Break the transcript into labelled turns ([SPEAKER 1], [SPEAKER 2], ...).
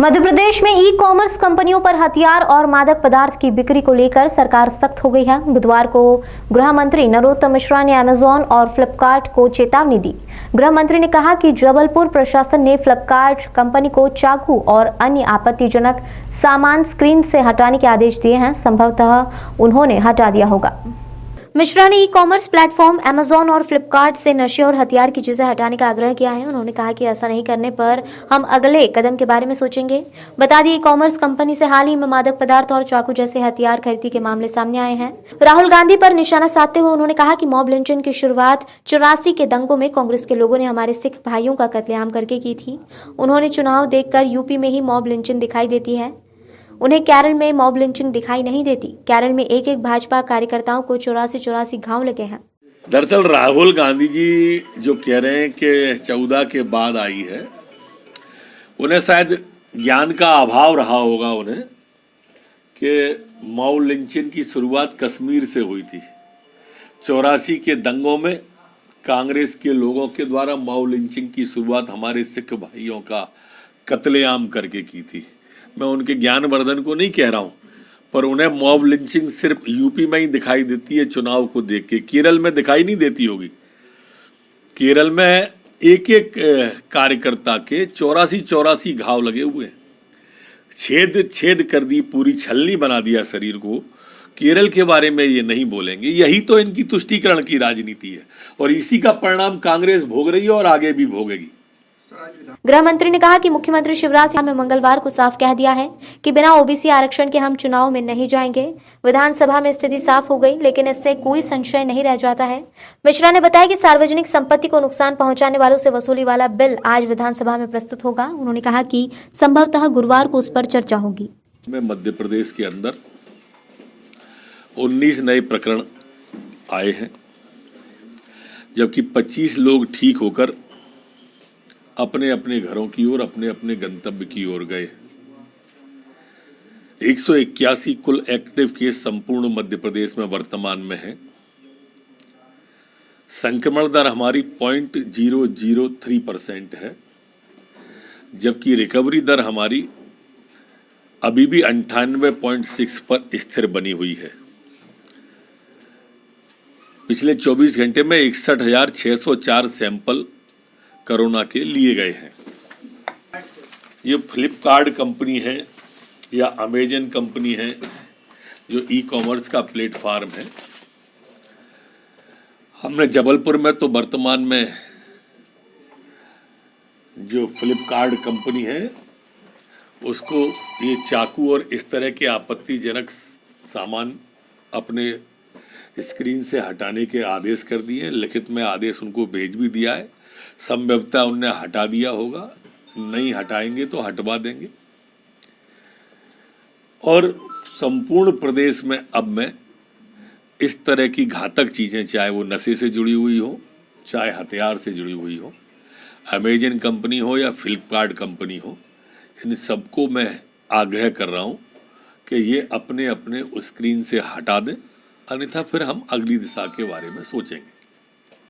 [SPEAKER 1] मध्य प्रदेश में e commerce कंपनियों पर हथियार और मादक पदार्थ की बिक्री को लेकर सरकार सख्त हो गई है। बुधवार को गृह मंत्री नरोत्तम मिश्रा ने अमेजॉन और फ्लिपकार्ट को चेतावनी दी। गृह मंत्री ने कहा कि जबलपुर प्रशासन ने फ्लिपकार्ट कंपनी को चाकू और अन्य आपत्तिजनक सामान स्क्रीन से हटाने के आदेश दिए हैं। संभवतः उन्होंने हटा दिया होगा। मिश्रा ने ई कॉमर्स प्लेटफॉर्म अमेजॉन और फ्लिपकार्ट से नशे और हथियार की चीजें हटाने का आग्रह किया है। उन्होंने कहा कि ऐसा नहीं करने पर हम अगले कदम के बारे में सोचेंगे। बता दें, ई कॉमर्स कंपनी से हाल ही में मादक पदार्थ और चाकू जैसे हथियार खरीदी के मामले सामने आए हैं। राहुल गांधी पर निशाना साधते हुए उन्होंने कहा कि मॉब लिंचिंग की शुरुआत 84 के दंगों में कांग्रेस के लोगों ने हमारे सिख भाइयों का कत्लेआम करके की थी। उन्होंने चुनाव देखकर यूपी में ही मॉब लिंचिंग दिखाई देती है, उन्हें केरल में मॉब लिंचिंग दिखाई नहीं देती। केरल में एक एक भाजपा कार्यकर्ताओं को 84 घाव लगे हैं।
[SPEAKER 2] दरअसल राहुल गांधी जी जो कह रहे हैं कि 14 के बाद आई है, उन्हें शायद ज्ञान का अभाव रहा होगा उन्हें कि मॉब लिंचिंग की शुरुआत कश्मीर से हुई थी। 84 के दंगों में कांग्रेस के लोगों के द्वारा मॉब लिंचिंग की शुरुआत हमारे सिख भाइयों का कत्लेआम करके की थी। मैं उनके ज्ञानवर्धन को नहीं कह रहा हूं, पर उन्हें मॉब लिंचिंग सिर्फ यूपी में ही दिखाई देती है चुनाव को देख के। केरल में दिखाई नहीं देती होगी। केरल में एक एक कार्यकर्ता के 84 घाव लगे हुए हैं, छेद कर दी, पूरी छलनी बना दिया शरीर को। केरल के बारे में ये नहीं बोलेंगे। यही तो इनकी तुष्टीकरण की राजनीति है और इसी का परिणाम कांग्रेस भोग रही है और आगे भी भोगेगी।
[SPEAKER 1] गृह मंत्री ने कहा कि मुख्यमंत्री शिवराज सिंह ने मंगलवार को साफ कह दिया है कि बिना ओबीसी आरक्षण के हम चुनाव में नहीं जाएंगे। विधानसभा में स्थिति साफ हो गई, लेकिन इससे कोई संशय नहीं रह जाता है। मिश्रा ने बताया कि सार्वजनिक संपत्ति को नुकसान पहुंचाने वालों से वसूली वाला बिल आज विधानसभा में प्रस्तुत होगा। उन्होंने कहा कि संभवतः गुरुवार को उस पर चर्चा होगी।
[SPEAKER 2] मध्य प्रदेश के अंदर 19 नए प्रकरण आए हैं, जबकि 25 लोग ठीक होकर अपने अपने घरों की ओर, अपने अपने गंतव्य की ओर गए। 181 कुल एक्टिव केस संपूर्ण मध्य प्रदेश में वर्तमान में है। संक्रमण दर हमारी 0.003% है, जबकि रिकवरी दर हमारी अभी भी 98.6 पर स्थिर बनी हुई है। पिछले 24 घंटे में 61,604 सैंपल कोरोना के लिए गए हैं। ये फ्लिपकार्ट कंपनी है या अमेजन कंपनी है जो ई कॉमर्स का प्लेटफॉर्म है। हमने जबलपुर में तो वर्तमान में जो फ्लिपकार्ट कंपनी है उसको ये चाकू और इस तरह के आपत्तिजनक सामान अपने स्क्रीन से हटाने के आदेश कर दिए। लिखित में आदेश उनको भेज भी दिया है। संभवतः उन्हें हटा दिया होगा, नहीं हटाएंगे तो हटवा देंगे। और संपूर्ण प्रदेश में अब मैं इस तरह की घातक चीजें, चाहे वो नशे से जुड़ी हुई हो, चाहे हथियार से जुड़ी हुई हो, अमेजन कंपनी हो या फ्लिपकार्ट कंपनी हो, इन सबको मैं आग्रह कर रहा हूं कि ये अपने अपने स्क्रीन से हटा दें, अन्यथा फिर हम अगली दिशा के बारे में सोचेंगे।